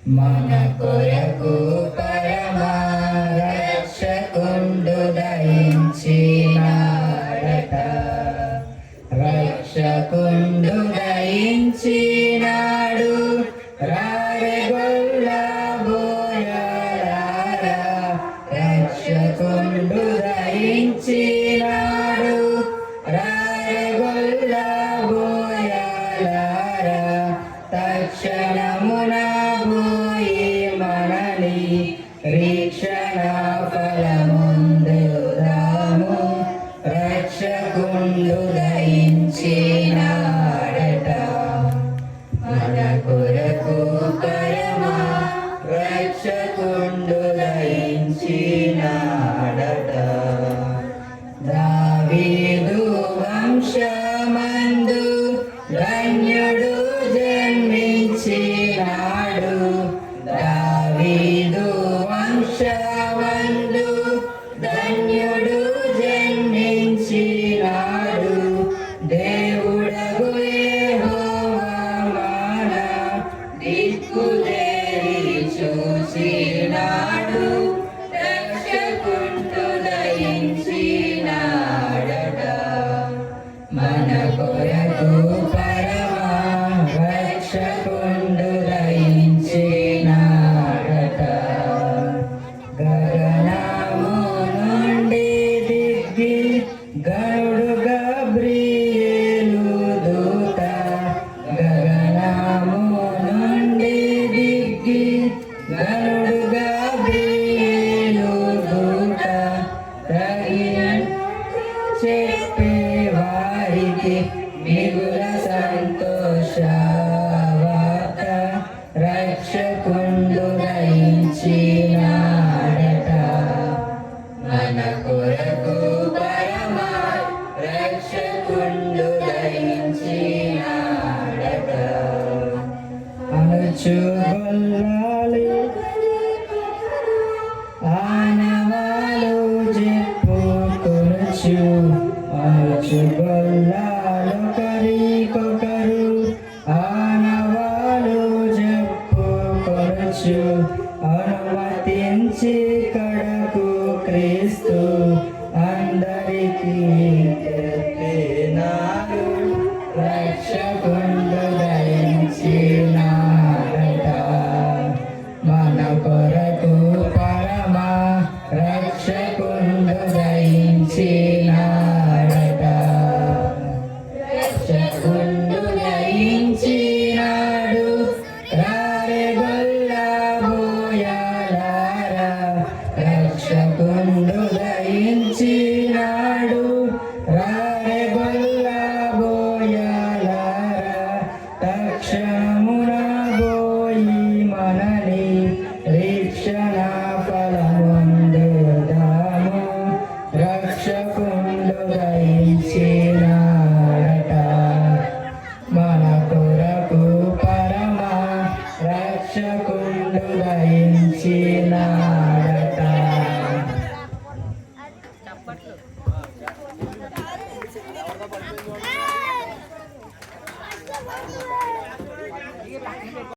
మన కొరకు పరమ రక్షకుండు దయించినాడట. రక్షకుండు దయించినాడు రారెగొల్ల బోయలారా. రక్షకుండు దయించినాడు రారెగొల్ల బోయలారా. తక్షణమున పోయి మనని రీక్షణ ఫలముందుదాము. రక్షకుండు దయించినాడట. మన కొరకు పరమ రక్షకుండు దయించినాడట. దావీదు వంశమందు ధన్యుడు జన్మించినాడు. దావీదు వంశమందు ధన్యుడు జన్మించినాడు. దేవుడగు యెహోవా మన దిక్కుదేరి చూసినాడు. రక్షకుండు దయించినాడట. మన కొరకు పరమ రక్షకుండు దయించినాడట. గగనము నుండి దిగి గరుడు గబ్రియేలు దూత. గగనము నుండి దిగి గరుడు గబ్రియేలు దూత. చెప్పే వారికి మిగుల సంతోషవార్త. రక్షకుండు దయించినాడట. మన కొరకు పరమ రక్షకుండు దయించినాడట. అనుచుగొల్లాలి ఆనవాలు చెప్పుకొనుచు. అనుచుగొల్లాలు కరికొకరు ఆనవాలు చెప్పుకొనుచు. అనుమతించి కడకు క్రీస్తు అందరికీ చెప్పినాడు. రక్షకుండు దయించినాడట. మన కొరకు పరమ రక్షకుండు దయించినాడట. రక్షకుండు దయించినాడు రారెగొల్ల బోయలారా. రక్షకుండు దయించినాడు రారెగొల్ల బోయలారా. తక్షణమున పోయి మనని రీక్షణ ఫలముందుదాము. రక్షకుండు దయించినాడట. మన కొరకు పరమ రక్షకుండు దయించినాడట.